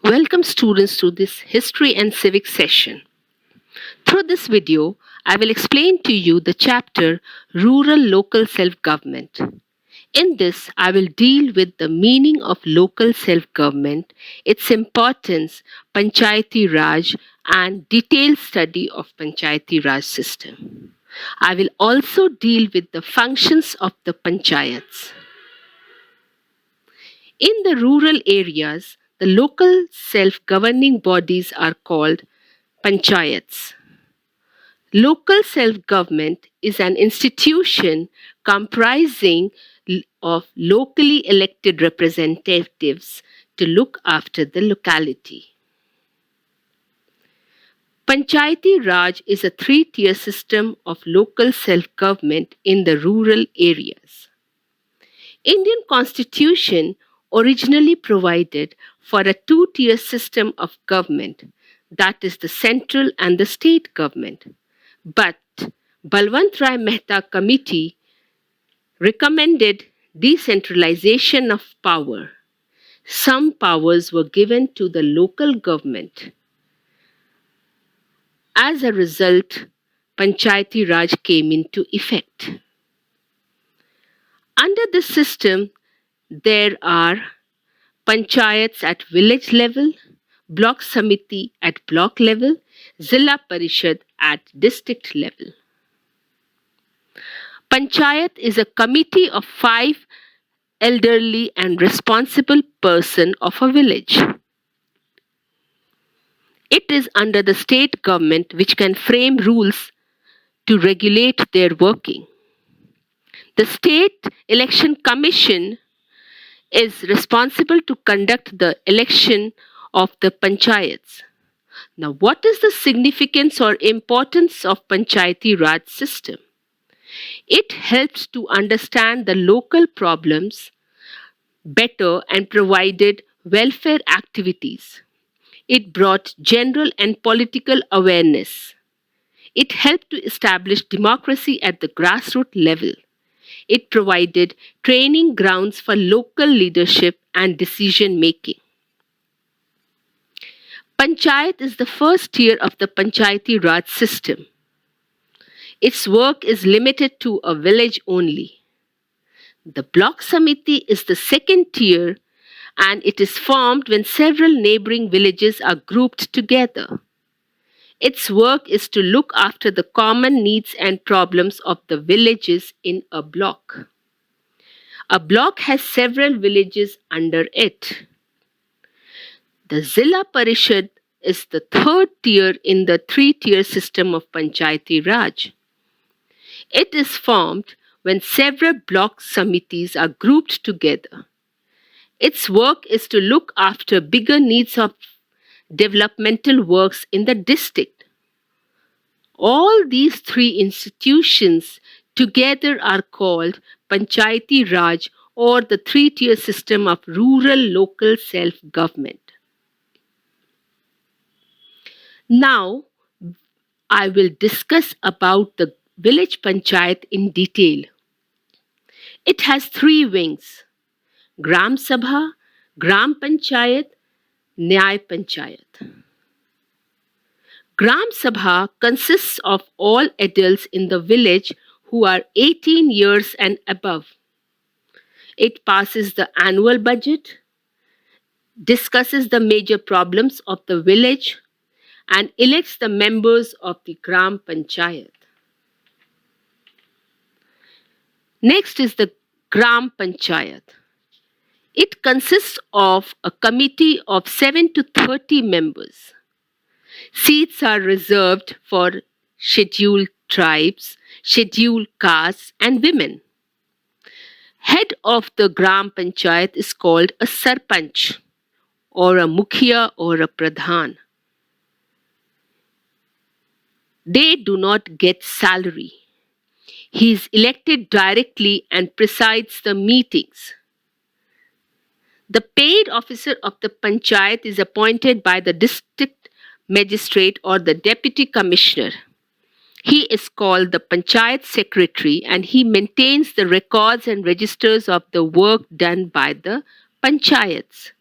Welcome students to this history and civics session. Through this video, I will explain to you the chapter Rural Local Self-Government. In this, I will deal with the meaning of local self-government, its importance, Panchayati Raj, and detailed study of Panchayati Raj system. I will also deal with the functions of the panchayats. In the rural areas, the local self-governing bodies are called panchayats. Local self-government is an institution comprising of locally elected representatives to look after the locality. Panchayati Raj is a three-tier system of local self-government in the rural areas. Indian Constitution originally provided for a two-tier system of government, that is the central and the state government. But Balwant Rai Mehta Committee recommended decentralization of power. Some powers were given to the local government. As a result, Panchayati Raj came into effect. Under this system, there are panchayats at village level, block samiti at block level, Zilla Parishad at district level. Panchayat is a committee of 5 elderly and responsible person of a village. It is under the state government which can frame rules to regulate their working. The State Election Commission is responsible to conduct the election of the panchayats. Now, what is the significance or importance of Panchayati Raj system? It helps to understand the local problems better and provided welfare activities. It brought general and political awareness. It helped to establish democracy at the grassroots level. It provided training grounds for local leadership and decision making. Panchayat is the first tier of the Panchayati Raj system. Its work is limited to a village only. The Block Samiti is the second tier and it is formed when several neighboring villages are grouped together. Its work is to look after the common needs and problems of the villages in a block. A block has several villages under it. The Zilla Parishad is the third tier in the three-tier system of Panchayati Raj. It is formed when several block samitis are grouped together. Its work is to look after bigger needs of developmental works in the district. All these three institutions together are called Panchayati Raj or the three-tier system of rural local self-government. Now, I will discuss about the village panchayat in detail. It has three wings: Gram Sabha, Gram Panchayat, Nyay Panchayat. Gram Sabha consists of all adults in the village who are 18 years and above. It passes the annual budget, discusses the major problems of the village, and elects the members of the Gram Panchayat. Next is the Gram Panchayat. It consists of a committee of 7 to 30 members. Seats are reserved for scheduled tribes, scheduled castes, and women. Head of the Gram Panchayat is called a Sarpanch, or a Mukhya, or a Pradhan. They do not get salary. He is elected directly and presides the meetings. The paid officer of the panchayat is appointed by the district magistrate or the deputy commissioner. He is called the panchayat secretary and he maintains the records and registers of the work done by the panchayats.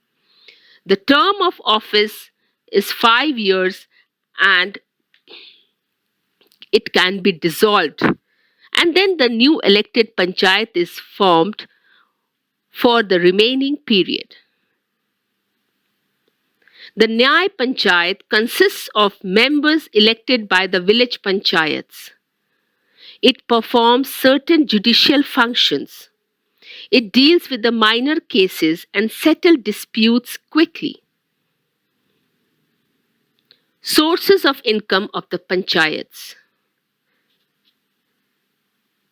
The term of office is 5 years and it can be dissolved. And then the new elected panchayat is formed for the remaining period. The Nyay Panchayat consists of members elected by the village panchayats. It performs certain judicial functions. It deals with the minor cases and settles disputes quickly. Sources of income of the panchayats.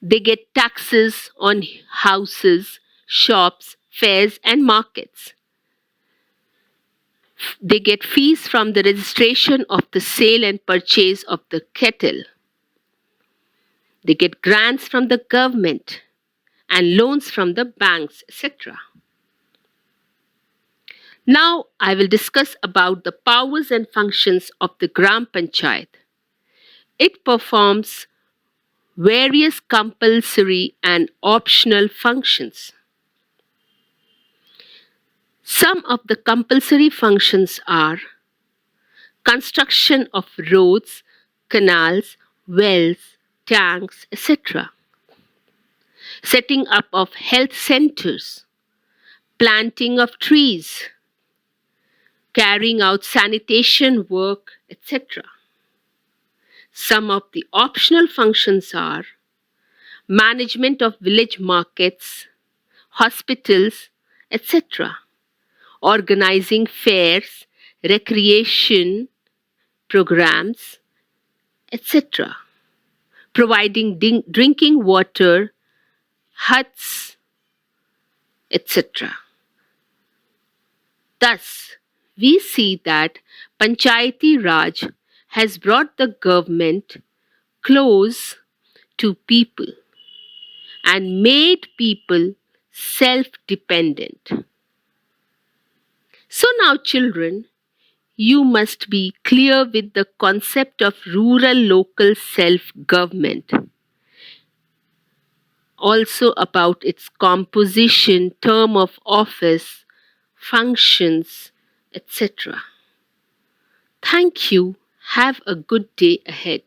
They get taxes on houses, shops, fairs, and markets. They get fees from the registration of the sale and purchase of the cattle. They get grants from the government and loans from the banks, etc. Now I will discuss about the powers and functions of the Gram Panchayat. It performs various compulsory and optional functions. Some of the compulsory functions are construction of roads, canals, wells, tanks, etc. Setting up of health centers, planting of trees, carrying out sanitation work, etc. Some of the optional functions are management of village markets, hospitals, etc. Organizing fairs, recreation programs, etc. Providing drinking water, huts, etc. Thus, we see that Panchayati Raj has brought the government close to people and made people self-dependent. So now, children, you must be clear with the concept of rural local self-government. Also about its composition, term of office, functions, etc. Thank you. Have a good day ahead.